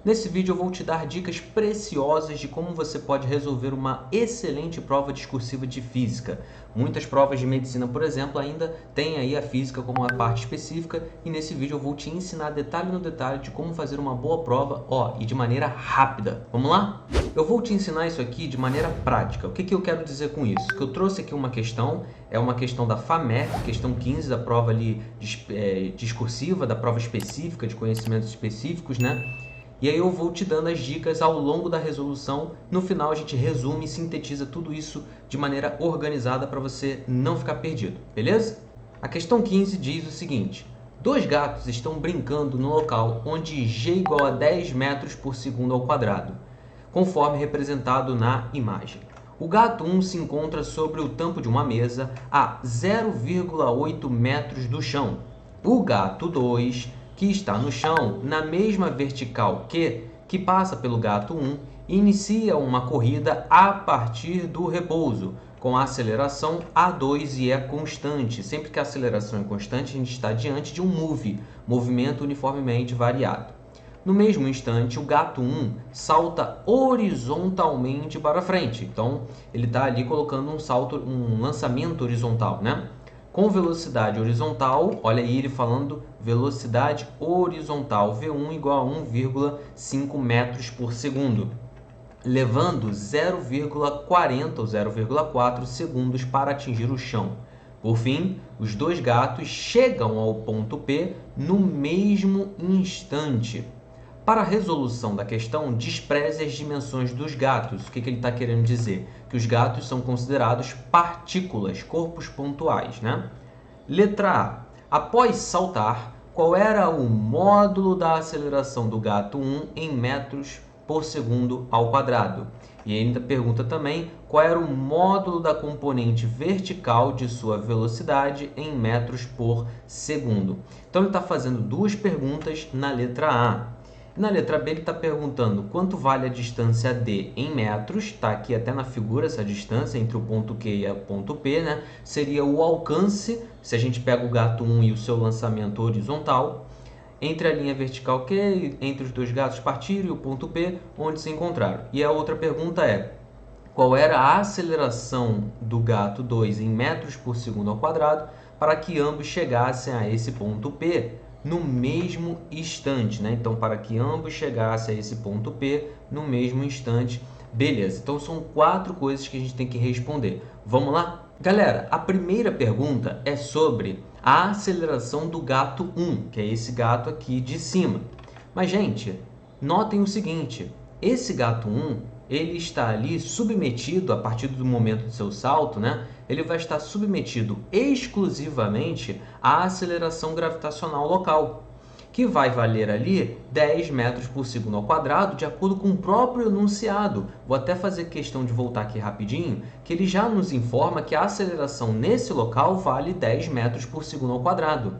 Nesse vídeo eu vou te dar dicas preciosas de como você pode resolver uma excelente prova discursiva de física. Muitas provas de medicina, por exemplo, ainda têm aí a física como uma parte específica e nesse vídeo eu vou te ensinar detalhe no detalhe de como fazer uma boa prova, e de maneira rápida. Vamos lá? Eu vou te ensinar isso aqui de maneira prática. O que eu quero dizer com isso? Que eu trouxe aqui uma questão, é uma questão da FAMER, questão 15 da prova ali discursiva, da prova específica, de conhecimentos específicos, né? E aí eu vou te dando as dicas ao longo da resolução. No final a gente resume e sintetiza tudo isso de maneira organizada para você não ficar perdido, beleza? A questão 15 diz o seguinte: dois gatos estão brincando no local onde g igual a 10 metros por segundo ao quadrado, conforme representado na imagem. O gato 1 se encontra sobre o tampo de uma mesa a 0,8 metros do chão. O gato 2, que está no chão, na mesma vertical que passa pelo gato 1, inicia uma corrida a partir do repouso, com a aceleração A2 e é constante. Sempre que a aceleração é constante, a gente está diante de um movimento uniformemente variado. No mesmo instante, o gato 1 salta horizontalmente para frente. Então, ele está ali colocando um lançamento horizontal, né? Com velocidade horizontal, olha aí ele falando velocidade horizontal, V1 igual a 1,5 metros por segundo, levando 0,40 ou 0,4 segundos para atingir o chão. Por fim, os dois gatos chegam ao ponto P no mesmo instante. Para a resolução da questão, despreze as dimensões dos gatos. O que ele está querendo dizer? Que os gatos são considerados partículas, corpos pontuais, né? Letra A. Após saltar, qual era o módulo da aceleração do gato 1 em metros por segundo ao quadrado? E ainda pergunta também qual era o módulo da componente vertical de sua velocidade em metros por segundo. Então ele está fazendo duas perguntas na letra A. Na letra B ele está perguntando quanto vale a distância D em metros, está aqui até na figura essa distância entre o ponto Q e o ponto P, né? Seria o alcance, se a gente pega o gato 1 e o seu lançamento horizontal, entre a linha vertical Q, entre os dois gatos partiram e o ponto P, onde se encontraram. E a outra pergunta é, qual era a aceleração do gato 2 em metros por segundo ao quadrado para que ambos chegassem a esse ponto P no mesmo instante, né? Então, para que ambos chegassem a esse ponto P no mesmo instante. Beleza, então são quatro coisas que a gente tem que responder. Vamos lá? Galera, a primeira pergunta é sobre a aceleração do gato 1, que é esse gato aqui de cima. Mas, gente, notem o seguinte, esse gato 1, ele está ali submetido, a partir do momento do seu salto, né? Ele vai estar submetido exclusivamente à aceleração gravitacional local, que vai valer ali 10 metros por segundo ao quadrado, de acordo com o próprio enunciado. Vou até fazer questão de voltar aqui rapidinho, que ele já nos informa que a aceleração nesse local vale 10 metros por segundo ao quadrado.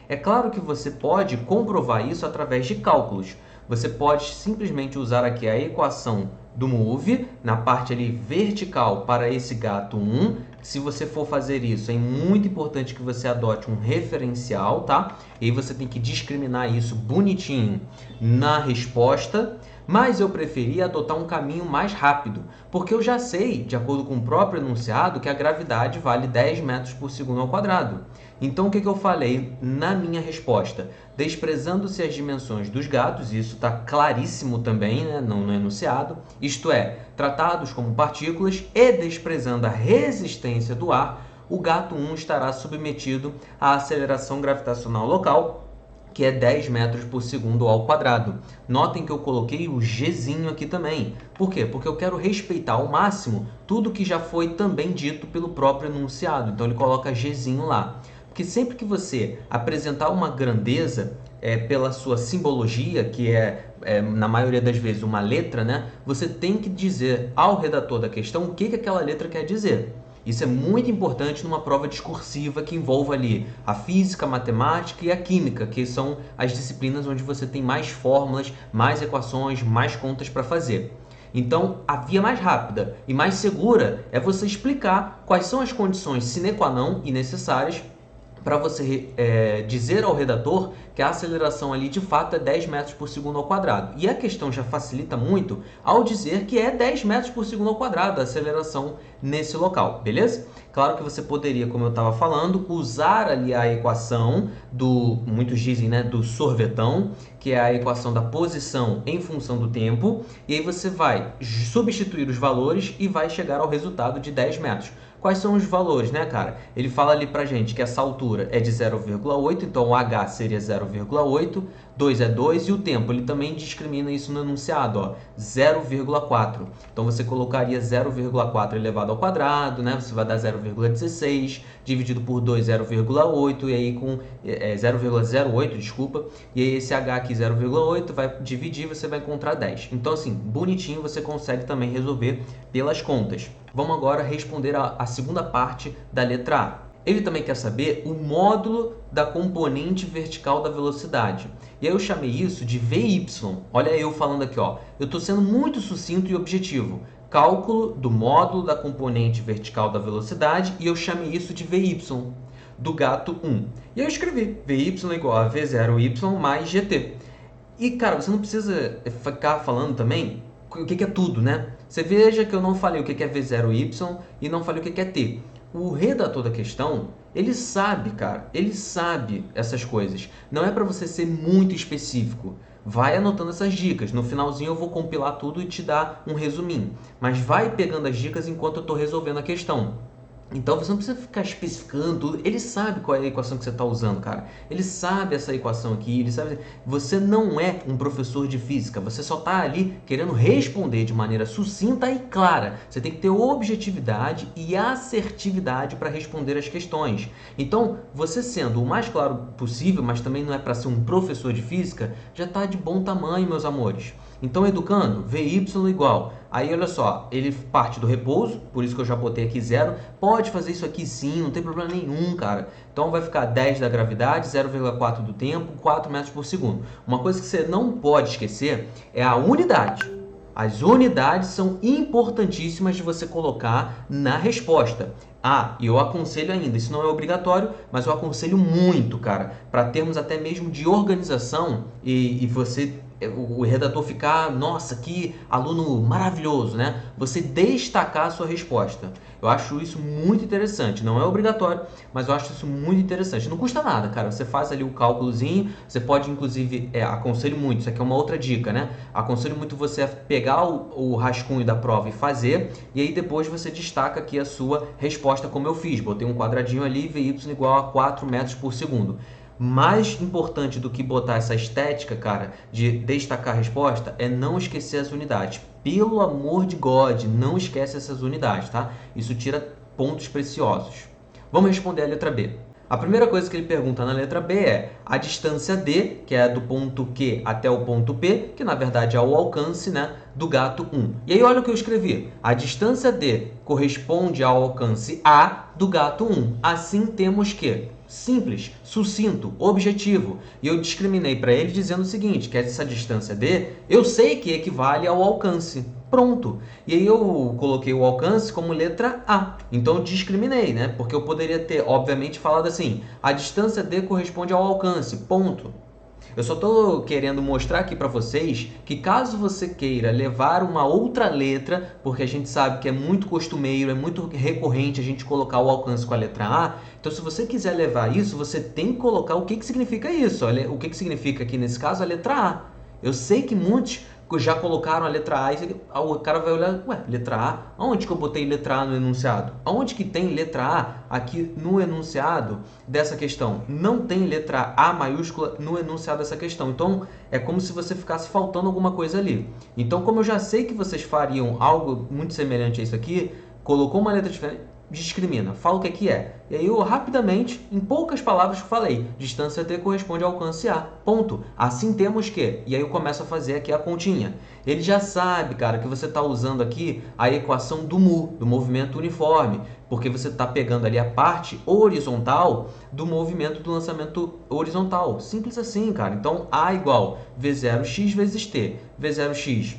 É claro que você pode comprovar isso através de cálculos. Você pode simplesmente usar aqui a equação do move, na parte ali vertical para esse gato 1. Se você for fazer isso, é muito importante que você adote um referencial, tá? E aí você tem que discriminar isso bonitinho na resposta. Mas eu preferi adotar um caminho mais rápido, porque eu já sei, de acordo com o próprio enunciado, que a gravidade vale 10 metros por segundo ao quadrado. Então, o que eu falei na minha resposta? Desprezando-se as dimensões dos gatos, isso está claríssimo também, né, no enunciado, isto é, tratados como partículas e desprezando a resistência do ar, o gato 1 estará submetido à aceleração gravitacional local, que é 10 metros por segundo ao quadrado. Notem que eu coloquei o Gzinho aqui também. Por quê? Porque eu quero respeitar ao máximo tudo que já foi também dito pelo próprio enunciado. Então ele coloca Gzinho lá. Porque sempre que você apresentar uma grandeza pela sua simbologia, que na maioria das vezes uma letra, né? Você tem que dizer ao redator da questão o que aquela letra quer dizer. Isso é muito importante numa prova discursiva que envolva ali a física, a matemática e a química, que são as disciplinas onde você tem mais fórmulas, mais equações, mais contas para fazer. Então, a via mais rápida e mais segura é você explicar quais são as condições sine qua non e necessárias para você dizer ao redator que a aceleração ali de fato é 10 metros por segundo ao quadrado. E a questão já facilita muito ao dizer que é 10 metros por segundo ao quadrado a aceleração nesse local, beleza? Claro que você poderia, como eu estava falando, usar ali a equação muitos dizem, né, do sorvetão, que é a equação da posição em função do tempo, e aí você vai substituir os valores e vai chegar ao resultado de 10 metros. Quais são os valores, né, cara? Ele fala ali pra gente que essa altura é de 0,8, então o H seria 0,8, 2 é 2 e o tempo, ele também discrimina isso no enunciado, ó, 0,4. Então você colocaria 0,4 elevado ao quadrado, né? Você vai dar 0,16, dividido por 2, 0,8, e aí com 0,08, desculpa, e aí esse H aqui 0,8 vai dividir, você vai encontrar 10. Então assim, bonitinho, você consegue também resolver pelas contas. Vamos agora responder a segunda parte da letra A. Ele também quer saber o módulo da componente vertical da velocidade. E aí eu chamei isso de VY. Olha eu falando aqui, ó. Eu estou sendo muito sucinto e objetivo. Cálculo do módulo da componente vertical da velocidade, e eu chamei isso de VY, do gato 1. E aí eu escrevi VY igual a V0Y mais GT. E, cara, você não precisa ficar falando também o que é tudo, né? Você veja que eu não falei o que é V0Y e não falei o que é T. O redator da questão, ele sabe, cara, ele sabe essas coisas. Não é para você ser muito específico. Vai anotando essas dicas. No finalzinho eu vou compilar tudo e te dar um resuminho. Mas vai pegando as dicas enquanto eu estou resolvendo a questão. Então você não precisa ficar especificando tudo. Ele sabe qual é a equação que você está usando, cara. Ele sabe essa equação aqui, ele sabe. Você não é um professor de física. Você só está ali querendo responder de maneira sucinta e clara. Você tem que ter objetividade e assertividade para responder as questões. Então, você sendo o mais claro possível, mas também não é para ser um professor de física, já está de bom tamanho, meus amores. Então, educando, VY igual. Aí, olha só, ele parte do repouso, por isso que eu já botei aqui 0. Pode fazer isso aqui sim, não tem problema nenhum, cara. Então, vai ficar 10 da gravidade, 0,4 do tempo, 4 metros por segundo. Uma coisa que você não pode esquecer é a unidade. As unidades são importantíssimas de você colocar na resposta. Ah, e eu aconselho ainda, isso não é obrigatório, mas eu aconselho muito, cara, para termos até mesmo de organização e você, o redator ficar, nossa, que aluno maravilhoso, né? Você destacar a sua resposta. Eu acho isso muito interessante. Não é obrigatório, mas eu acho isso muito interessante. Não custa nada, cara. Você faz ali o cálculozinho. Você pode, inclusive, aconselho muito. Isso aqui é uma outra dica, né? Aconselho muito você a pegar o rascunho da prova e fazer. E aí depois você destaca aqui a sua resposta, como eu fiz. Botei um quadradinho ali, VY igual a 4 metros por segundo. Mais importante do que botar essa estética, cara, de destacar a resposta, é não esquecer as unidades. Pelo amor de God, não esquece essas unidades, tá? Isso tira pontos preciosos. Vamos responder a letra B. A primeira coisa que ele pergunta na letra B é a distância D, que é do ponto Q até o ponto P, que na verdade é o alcance, né, do gato 1. E aí olha o que eu escrevi. A distância D corresponde ao alcance A do gato 1. Assim temos que... Simples, sucinto, objetivo. E eu discriminei para ele dizendo o seguinte, que essa distância D, eu sei que equivale ao alcance. Pronto. E aí eu coloquei o alcance como letra A. Então eu discriminei, né? Porque eu poderia ter, obviamente, falado assim, a distância D corresponde ao alcance, ponto. Eu só estou querendo mostrar aqui para vocês que caso você queira levar uma outra letra, porque a gente sabe que é muito costumeiro, é muito recorrente a gente colocar o alcance com a letra A, então se você quiser levar isso, você tem que colocar o que significa isso. Olha, o que significa aqui nesse caso a letra A. Eu sei que muitos já colocaram a letra A e o cara vai olhar, ué, letra A? Aonde que eu botei letra A no enunciado? Aonde que tem letra A aqui no enunciado dessa questão? Não tem letra A maiúscula no enunciado dessa questão. Então, é como se você ficasse faltando alguma coisa ali. Então, como eu já sei que vocês fariam algo muito semelhante a isso aqui, colocou uma letra diferente, discrimina, fala o que é. E aí eu rapidamente, em poucas palavras, falei, distância T corresponde ao alcance A, ponto. Assim temos que, e aí eu começo a fazer aqui a continha. Ele já sabe, cara, que você está usando aqui a equação do mu, do movimento uniforme, porque você está pegando ali a parte horizontal do movimento do lançamento horizontal. Simples assim, cara. Então, A igual V0x vezes T. V0x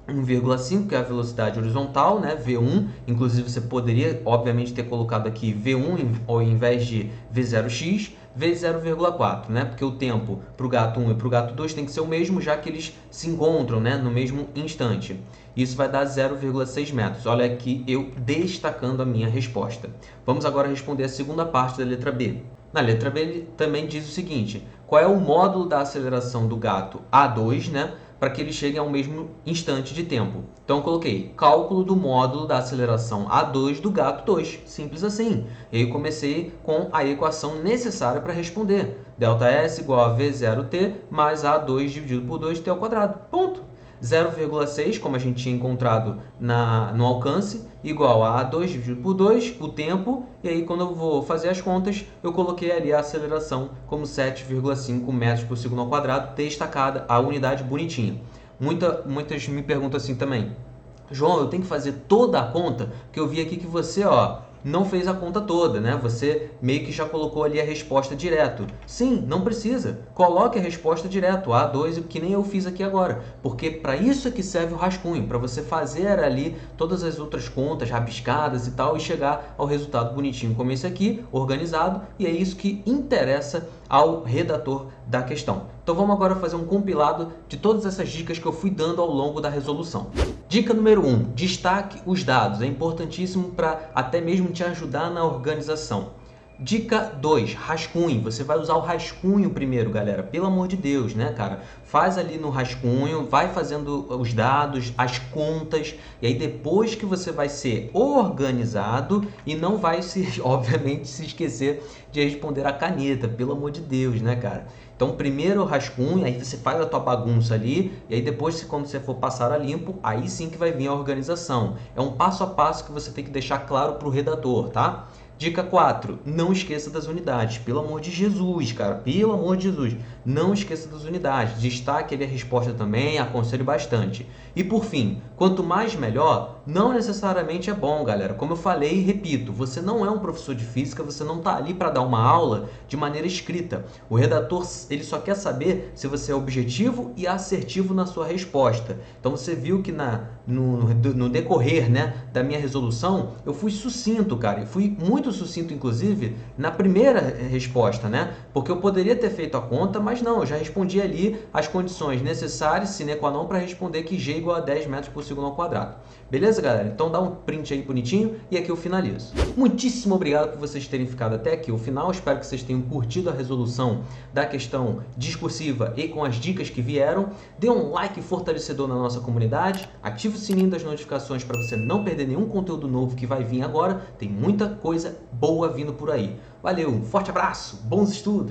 1,5, que é a velocidade horizontal, né? V1, inclusive você poderia, obviamente, ter colocado aqui V1 ao invés de V0x, V0,4, né? Porque o tempo para o gato 1 e para o gato 2 tem que ser o mesmo, já que eles se encontram, né, no mesmo instante. Isso vai dar 0,6 metros. Olha aqui eu destacando a minha resposta. Vamos agora responder a segunda parte da letra B. Na letra B ele também diz o seguinte: qual é o módulo da aceleração do gato A2, né, para que ele chegue ao mesmo instante de tempo? Então eu coloquei cálculo do módulo da aceleração A2 do gato 2. Simples assim. E aí eu comecei com a equação necessária para responder. Δs igual a V0t mais A2 dividido por 2t ao quadrado. Ponto. 0,6, como a gente tinha encontrado no alcance, igual a A2 dividido por 2, o tempo, e aí quando eu vou fazer as contas, eu coloquei ali a aceleração como 7,5 metros por segundo ao quadrado, destacada a unidade bonitinha. Muitas me perguntam assim também: João, eu tenho que fazer toda a conta? Porque eu vi aqui que você, não fez a conta toda, né? Você meio que já colocou ali a resposta direto. Sim, não precisa. Coloque a resposta direto, A2, que nem eu fiz aqui agora. Porque para isso é que serve o rascunho, para você fazer ali todas as outras contas rabiscadas e tal e chegar ao resultado bonitinho como esse aqui, organizado, e é isso que interessa ao redator da questão. Então vamos agora fazer um compilado de todas essas dicas que eu fui dando ao longo da resolução. Dica número 1, destaque os dados. É importantíssimo para até mesmo te ajudar na organização. Dica 2, rascunho. Você vai usar o rascunho primeiro, galera. Pelo amor de Deus, né, cara? Faz ali no rascunho, vai fazendo os dados, as contas, e aí depois que você vai ser organizado e não vai obviamente, se esquecer de responder a caneta. Pelo amor de Deus, né, cara? Então, primeiro o rascunho, aí você faz a tua bagunça ali, e aí depois, quando você for passar a limpo, aí sim que vai vir a organização. É um passo a passo que você tem que deixar claro para o redator, tá? Dica 4, não esqueça das unidades. Pelo amor de Jesus, cara, pelo amor de Jesus, não esqueça das unidades. Destaque ali a resposta também, aconselho bastante. E por fim, quanto mais melhor, não necessariamente é bom, galera. Como eu falei e repito, você não é um professor de física, você não está ali para dar uma aula de maneira escrita. O redator, ele só quer saber se você é objetivo e assertivo na sua resposta. Então você viu que no decorrer, né, da minha resolução, eu fui sucinto, cara, e fui muito sucinto, inclusive, na primeira resposta, né? Porque eu poderia ter feito a conta, mas não, eu já respondi ali as condições necessárias, sine qua non, para responder que G igual a 10 metros por segundo ao quadrado. Beleza, galera? Então dá um print aí bonitinho e aqui eu finalizo. Muitíssimo obrigado por vocês terem ficado até aqui o final. Espero que vocês tenham curtido a resolução da questão discursiva e com as dicas que vieram. Dê um like fortalecedor na nossa comunidade, ative o sininho das notificações para você não perder nenhum conteúdo novo que vai vir agora. Tem muita coisa boa vindo por aí. Valeu, um forte abraço, bons estudos!